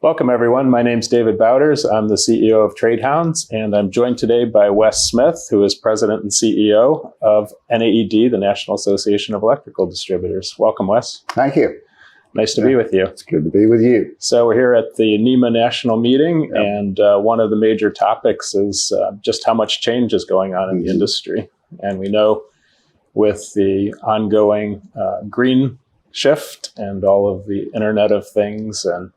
Welcome, everyone. My name's David Bauders. I'm the CEO of Trade Hounds, and I'm joined today by Wes Smith, who is President and CEO of NAED, the National Association of Electrical Distributors. Welcome, Wes. Thank you. Nice to be with you. It's good to be with you. So we're here at the NEMA National Meeting, and one of the major topics is just how much change is going on in the industry. And we know with the ongoing green shift and all of the Internet of Things and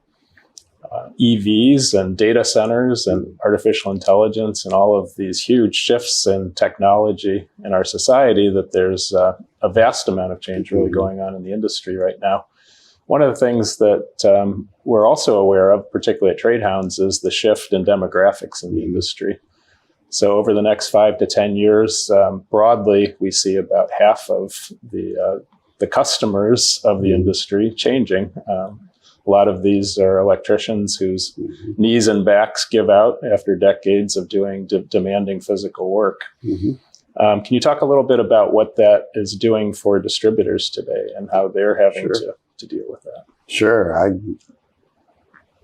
EVs and data centers and artificial intelligence and all of these huge shifts in technology in our society, that there's a vast amount of change really going on in the industry right now. One of the things that we're also aware of, particularly at Trade Hounds, is the shift in demographics in the industry. So over the next 5 to 10 years, broadly, we see about half of the customers of the industry changing. A lot of these are electricians whose knees and backs give out after decades of doing demanding physical work. Can you talk a little bit about what that is doing for distributors today and how they're having to deal with that? Sure. I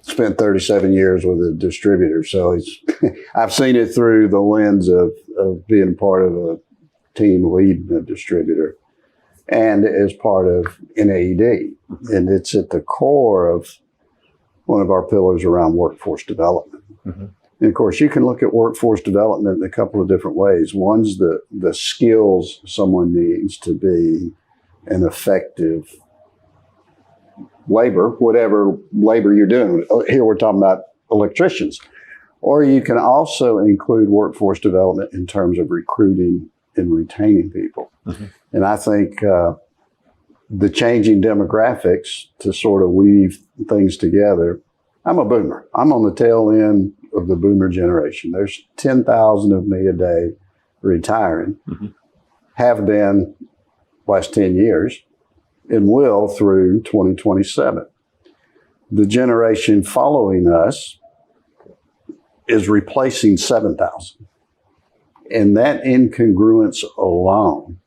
spent 37 years with a distributor, so I've seen it through the lens of being part of a team leading a distributor and as part of NAED. And it's at the core of one of our pillars around workforce development. And of course, you can look at workforce development in a couple of different ways. One's the skills someone needs to be an effective labor, whatever labor you're doing. Here we're talking about electricians. Or you can also include workforce development in terms of recruiting and retaining people. And I think the changing demographics, to sort of weave things together, I'm a boomer. I'm on the tail end of the boomer generation. There's 10,000 of me a day retiring, have been last 10 years, and will through 2027. The generation following us is replacing 7,000. And that incongruence alone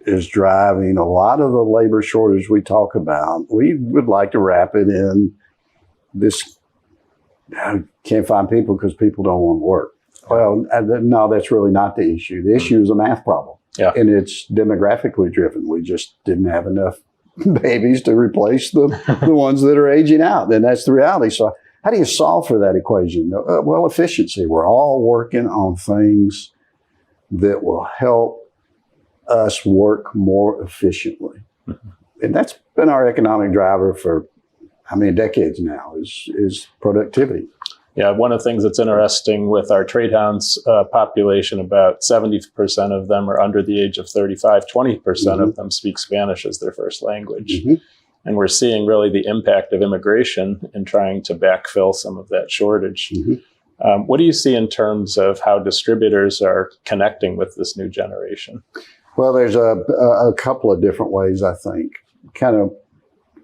is driving a lot of the labor shortage we talk about. We would like to wrap it in this, can't find people because people don't want to work. Well, no, that's really not the issue. The issue is a math problem. And it's demographically driven. We just didn't have enough babies to replace the ones that are aging out. And that's the reality. So how do you solve for that equation? Well, efficiency. We're all working on things that will help us work more efficiently. And that's been our economic driver for how many decades now is productivity. Yeah, one of the things that's interesting with our Trade Hounds population, about 70% of them are under the age of 35, 20% of them speak Spanish as their first language. And we're seeing really the impact of immigration in trying to backfill some of that shortage. What do you see in terms of how distributors are connecting with this new generation? Well, there's a couple of different ways, I think, kind of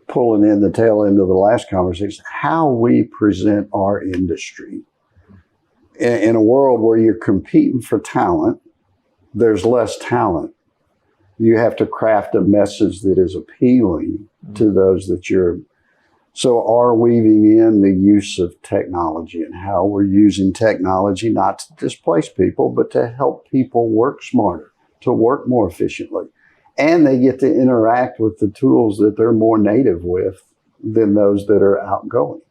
pulling in the tail end of the last conversation, how we present our industry. In a world where you're competing for talent, there's less talent. You have to craft a message that is appealing to those that you're. So are weaving in the use of technology and how we're using technology not to displace people, but to help people work smarter, to work more efficiently. And they get to interact with the tools that they're more native with than those that are outgoing.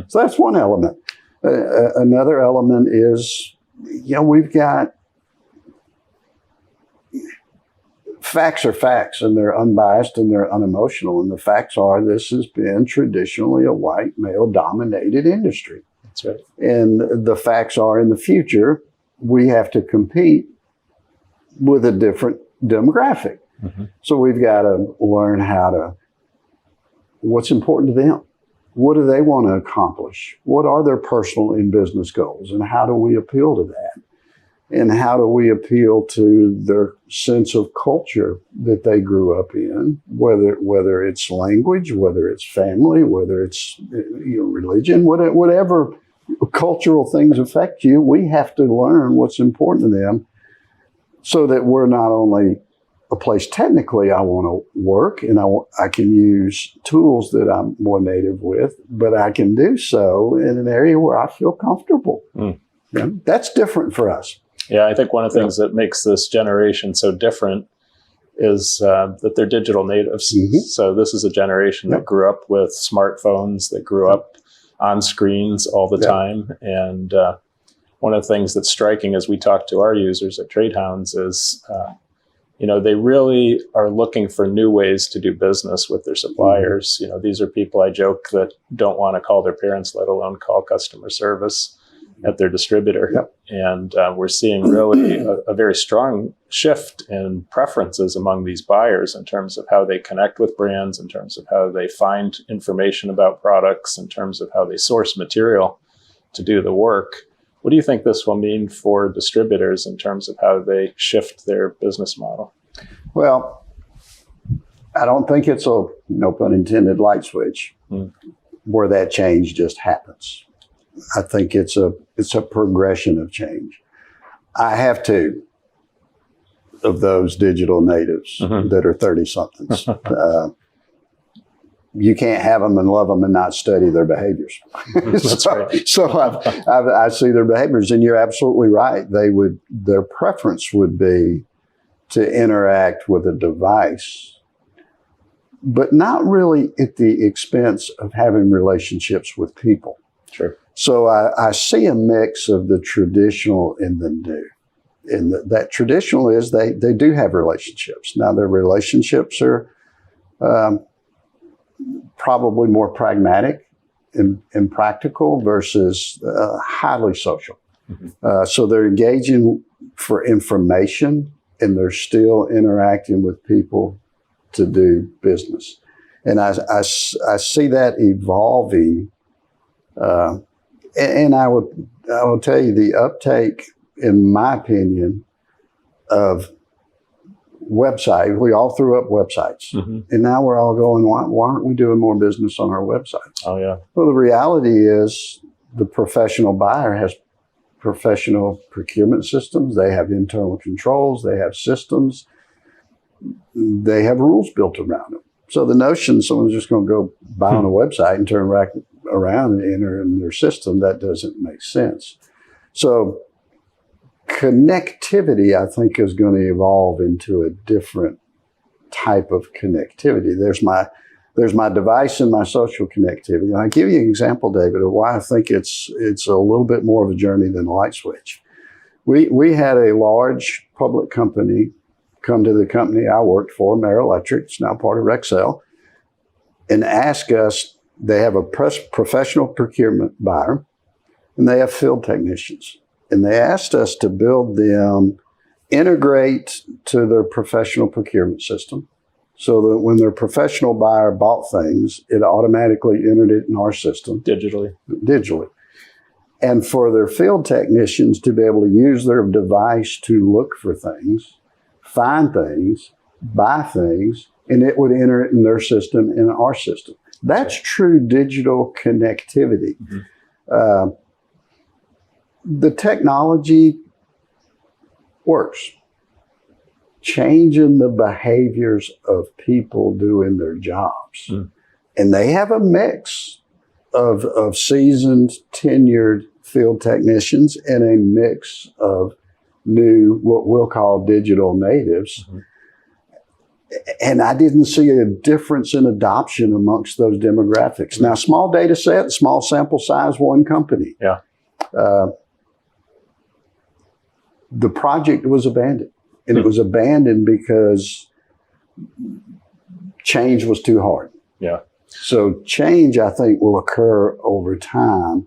So that's one element. Another element is, we've got facts are facts, and they're unbiased and they're unemotional. And the facts are this has been traditionally a white male-dominated industry. That's right. And the facts are in the future, we have to compete with a different demographic. So we've got to learn what's important to them. What do they want to accomplish? What are their personal and business goals? And how do we appeal to that? And how do we appeal to their sense of culture that they grew up in, whether it's language, whether it's family, whether it's religion, whatever cultural things affect you, we have to learn what's important to them so that we're not only a place technically I want to work, and I can use tools that I'm more native with, but I can do so in an area where I feel comfortable. Mm. Yeah, that's different for us. Yeah, I think one of the things that makes this generation so different is that they're digital natives. Mm-hmm. So this is a generation that grew up with smartphones, that grew up on screens all the time. And one of the things that's striking as we talk to our users at Trade Hounds is, they really are looking for new ways to do business with their suppliers. Mm-hmm. These are people, I joke, that don't want to call their parents, let alone call customer service at their distributor. Yep. And we're seeing really a very strong shift in preferences among these buyers in terms of how they connect with brands, in terms of how they find information about products, in terms of how they source material to do the work. What do you think this will mean for distributors in terms of how they shift their business model? Well, I don't think it's a, no pun intended, light switch where that change just happens. I think it's a progression of change. I have two of those digital natives that are 30-somethings. You can't have them and love them and not study their behaviors. That's right. So I see their behaviors, and you're absolutely right. Their preference would be to interact with a device, but not really at the expense of having relationships with people. Sure. So I see a mix of the traditional and the new. And that traditional is they do have relationships. Now, their relationships are probably more pragmatic and practical versus highly social. Mm-hmm. So they're engaging for information, and they're still interacting with people to do business. And I see that evolving. And I will tell you the uptake, in my opinion, of website. We all threw up websites, and now we're all going, why aren't we doing more business on our websites? Oh yeah. Well, the reality is the professional buyer has professional procurement systems. They have internal controls. They have systems. They have rules built around them. So the notion someone's just going to go buy on a website and turn around and enter in their system, that doesn't make sense. So connectivity, I think, is going to evolve into a different type of connectivity. There's my device and my social connectivity. And I'll give you an example, David, of why I think it's a little bit more of a journey than a light switch. We had a large public company come to the company I worked for, Mara Electric, it's now part of Rexel, and ask us. They have a professional procurement buyer, and they have field technicians. And they asked us to build them, integrate to their professional procurement system, so that when their professional buyer bought things, it automatically entered it in our system. Digitally. And for their field technicians to be able to use their device to look for things, find things, buy things, and it would enter it in their system and our system. That's true digital connectivity. Mm-hmm. The technology works. Changing the behaviors of people doing their jobs. Mm. And they have a mix of seasoned, tenured field technicians and a mix of new, what we'll call digital natives. Mm-hmm. And I didn't see a difference in adoption amongst those demographics. Now, small data set, small sample size, one company. Yeah. The project was abandoned. And it was abandoned because change was too hard. Yeah. So change, I think, will occur over time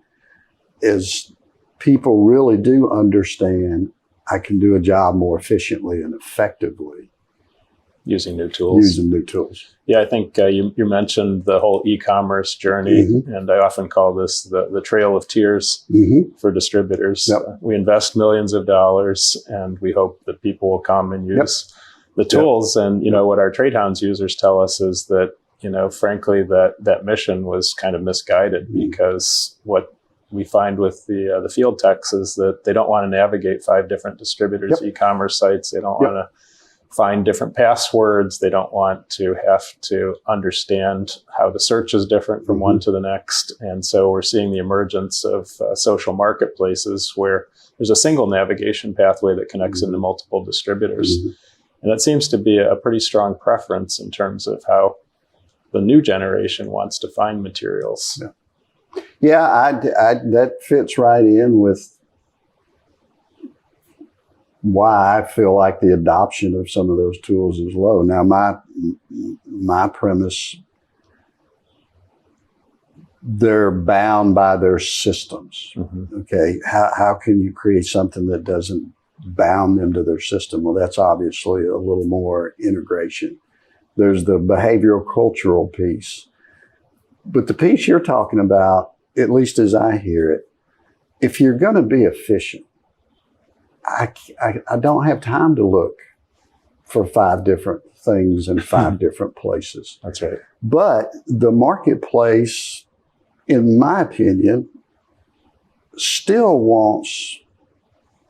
as people really do understand I can do a job more efficiently and effectively. Using new tools. Yeah, I think you mentioned the whole e-commerce journey, and I often call this the trail of tears for distributors. Yep. We invest millions of dollars, and we hope that people will come and use the tools. And what our Trade Hounds users tell us is that frankly that mission was kind of misguided, because what we find with the field techs is that they don't want to navigate 5 different distributors' e-commerce sites. They don't want to find different passwords. They don't want to have to understand how the search is different from one to the next. And so we're seeing the emergence of social marketplaces where there's a single navigation pathway that connects into multiple distributors. And that seems to be a pretty strong preference in terms of how the new generation wants to find materials. Yeah, that fits right in with why I feel like the adoption of some of those tools is low. Now, my premise, they're bound by their systems. Okay, how can you create something that doesn't bound them to their system? Well, that's obviously a little more integration. There's the behavioral cultural piece. But the piece you're talking about, at least as I hear it, if you're going to be efficient, I don't have time to look for 5 different things in 5 different places. That's right. But the marketplace, in my opinion, still wants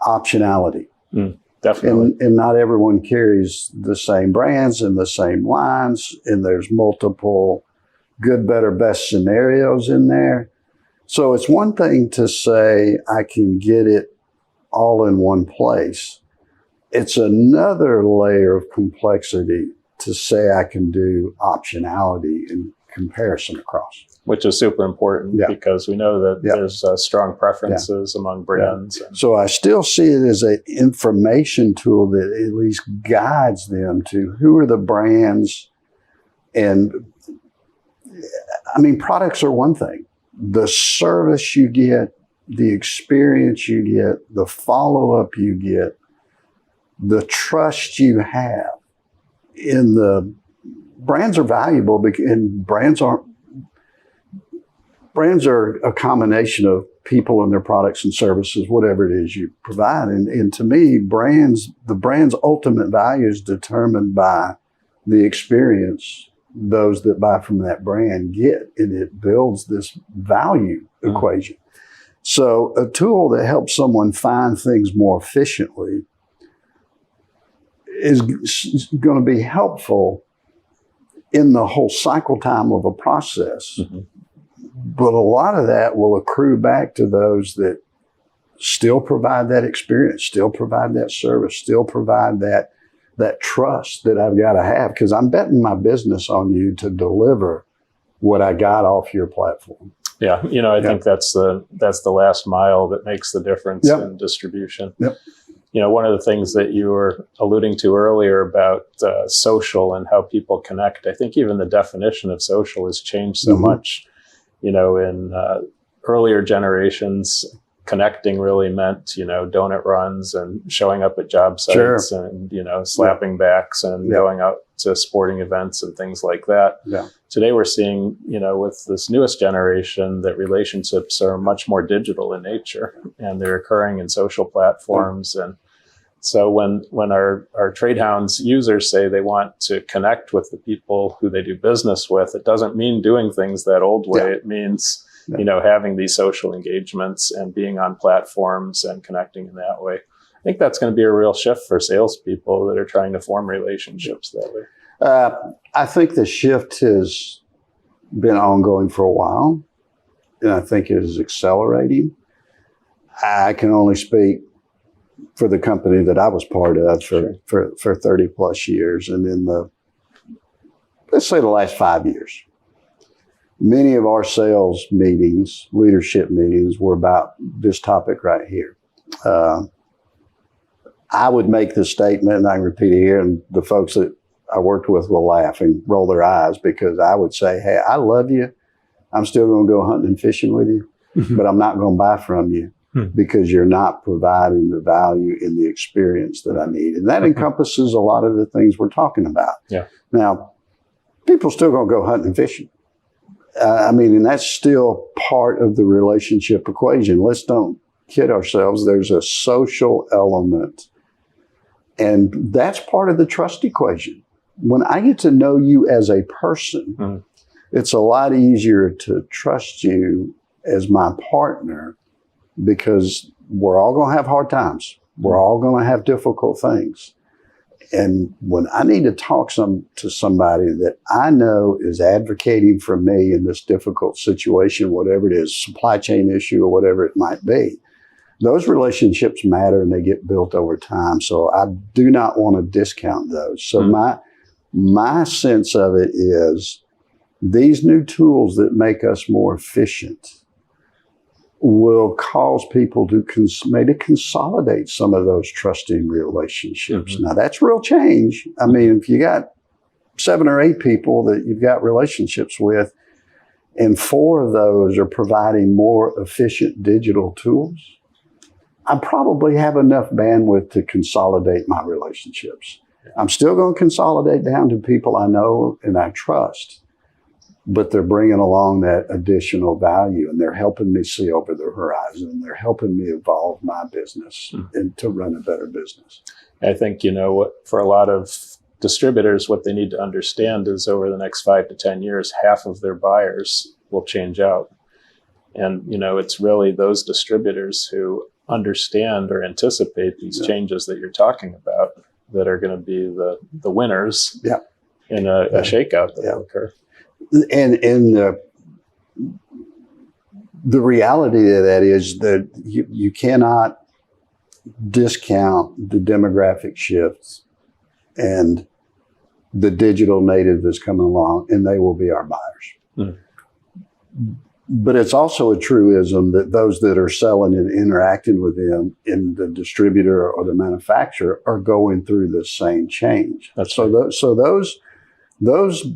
optionality. Definitely. And not everyone carries the same brands and the same lines, and there's multiple good, better, best scenarios in there. So it's one thing to say, I can get it all in one place. It's another layer of complexity to say I can do optionality and comparison across. Which is super important because we know that there's strong preferences among brands. So I still see it as an information tool that at least guides them to who are the brands. And I mean, products are one thing. The service you get, the experience you get, the follow-up you get, the trust you have in the brands are valuable, and brands are a combination of people and their products and services, whatever it is you provide. And to me, the brand's ultimate value is determined by the experience those that buy from that brand get, and it builds this value equation. So a tool that helps someone find things more efficiently is going to be helpful in the whole cycle time of a process. But a lot of that will accrue back to those that still provide that experience, still provide that service, still provide that trust that I've got to have, because I'm betting my business on you to deliver what I got off your platform. Yeah, I think that's the last mile that makes the difference in distribution. One of the things that you were alluding to earlier about social and how people connect, I think even the definition of social has changed so much. In earlier generations, connecting really meant, donut runs and showing up at job sites and, slapping backs and going out to sporting events and things like that. Today we're seeing, with this newest generation, that relationships are much more digital in nature, and they're occurring in social platforms. And so when our Trade Hounds users say they want to connect with the people who they do business with, it doesn't mean doing things that old way. It means, having these social engagements and being on platforms and connecting in that way. I think that's going to be a real shift for salespeople that are trying to form relationships that way. I think the shift has been ongoing for a while, and I think it is accelerating. I can only speak for the company that I was part of for 30 plus years. And in let's say the last 5 years, many of our sales meetings, leadership meetings, were about this topic right here. I would make the statement, and I can repeat it here, and the folks that I worked with will laugh and roll their eyes, because I would say, hey, I love you. I'm still going to go hunting and fishing with you, but I'm not going to buy from you because you're not providing the value in the experience that I need. And that encompasses a lot of the things we're talking about. Now, people still going to go hunting and fishing. And that's still part of the relationship equation. Let's don't kid ourselves. There's a social element, and that's part of the trust equation. When I get to know you as a person, it's a lot easier to trust you as my partner, because we're all going to have hard times. We're all going to have difficult things. And when I need to talk to somebody that I know is advocating for me in this difficult situation, whatever it is, supply chain issue or whatever it might be, those relationships matter and they get built over time. So I do not want to discount those. So my sense of it is these new tools that make us more efficient will cause people to maybe consolidate some of those trusting relationships. Now, that's real change. I mean, if you got 7 or 8 people that you've got relationships with, and 4 of those are providing more efficient digital tools, I probably have enough bandwidth to consolidate my relationships. I'm still going to consolidate down to people I know and I trust, but they're bringing along that additional value and they're helping me see over the horizon. And they're helping me evolve my business and to run a better business. I think, for a lot of distributors, what they need to understand is over the next 5 to 10 years, half of their buyers will change out. And, it's really those distributors who understand or anticipate these changes that you're talking about that are going to be the winners in a shakeout that will occur. And the reality of that is that you cannot discount the demographic shifts and the digital native that's coming along, and they will be our buyers. But it's also a truism that those that are selling and interacting with them in the distributor or the manufacturer are going through the same change. Those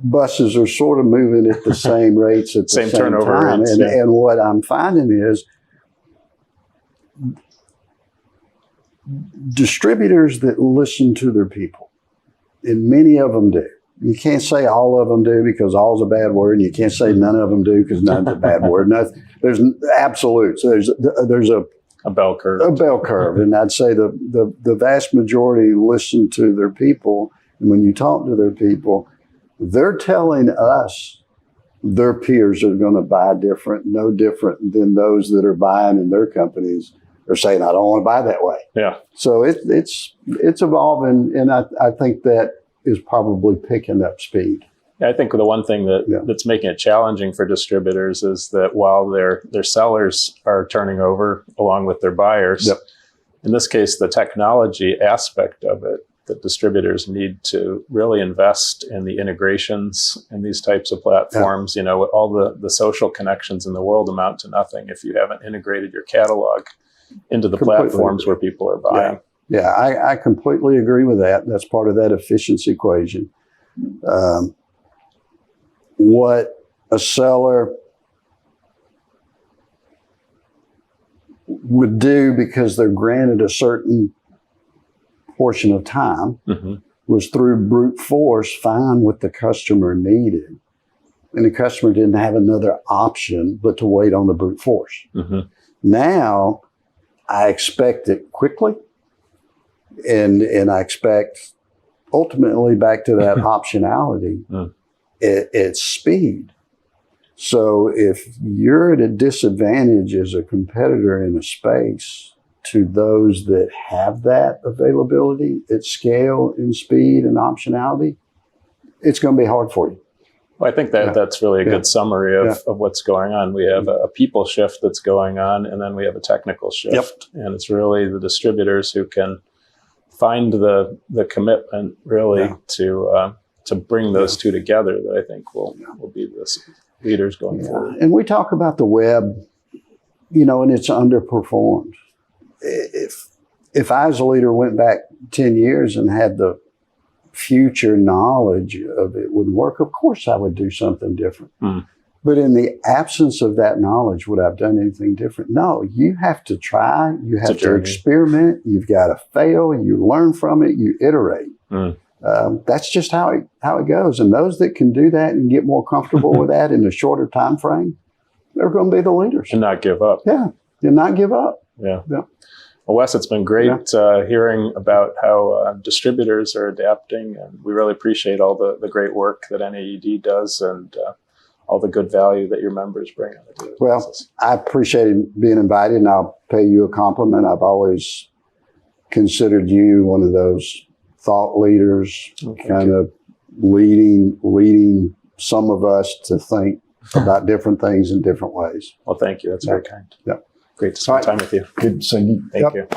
buses are sort of moving at the same rates at the same turnover time. rates, and what I'm finding is distributors that listen to their people, and many of them do. You can't say all of them do because all's a bad word, and you can't say none of them do because none's a bad word. There's absolutes. There's a bell curve. A bell curve, and I'd say the vast majority listen to their people, and when you talk to their people, they're telling us their peers are going to buy no different than those that are buying in their companies are saying, I don't want to buy that way. Yeah. So it's evolving, and I think that is probably picking up speed. I think the one thing that's making it challenging for distributors is that while their sellers are turning over along with their buyers, in this case, the technology aspect of it, that distributors need to really invest in the integrations in these types of platforms. All the social connections in the world amount to nothing if you haven't integrated your catalog into the platforms where people are buying. Yeah, I completely agree with that. That's part of that efficiency equation. What a seller would do because they're granted a certain portion of time was through brute force find what the customer needed. And the customer didn't have another option but to wait on the brute force. Now, I expect it quickly. And I expect ultimately back to that optionality at speed. So if you're at a disadvantage as a competitor in a space to those that have that availability at scale and speed and optionality, it's going to be hard for you. Well, I think that's really a good summary of what's going on. We have a people shift that's going on, and then we have a technical shift. And it's really the distributors who can find the commitment really to bring those two together that I think will be the leaders going forward. And we talk about the web, and it's underperformed. If I as a leader went back 10 years and had the future knowledge of it would work, of course I would do something different. But in the absence of that knowledge, would I have done anything different? No, you have to try, you have to experiment, you've got to fail, you learn from it, you iterate. That's just how it goes. And those that can do that and get more comfortable with that in a shorter time frame, they're going to be the leaders. And not give up. Yeah, and not give up. Yeah. Well, Wes, it's been great hearing about how distributors are adapting, and we really appreciate all the great work that NAED does and all the good value that your members bring on the daily basis. I appreciate being invited, and I'll pay you a compliment. I've always considered you one of those thought leaders, Well, thank kind you. of leading some of us to think about different things in different ways. Well, thank you. That's very kind. Yep. Great to spend time with you. Good seeing you. Thank you.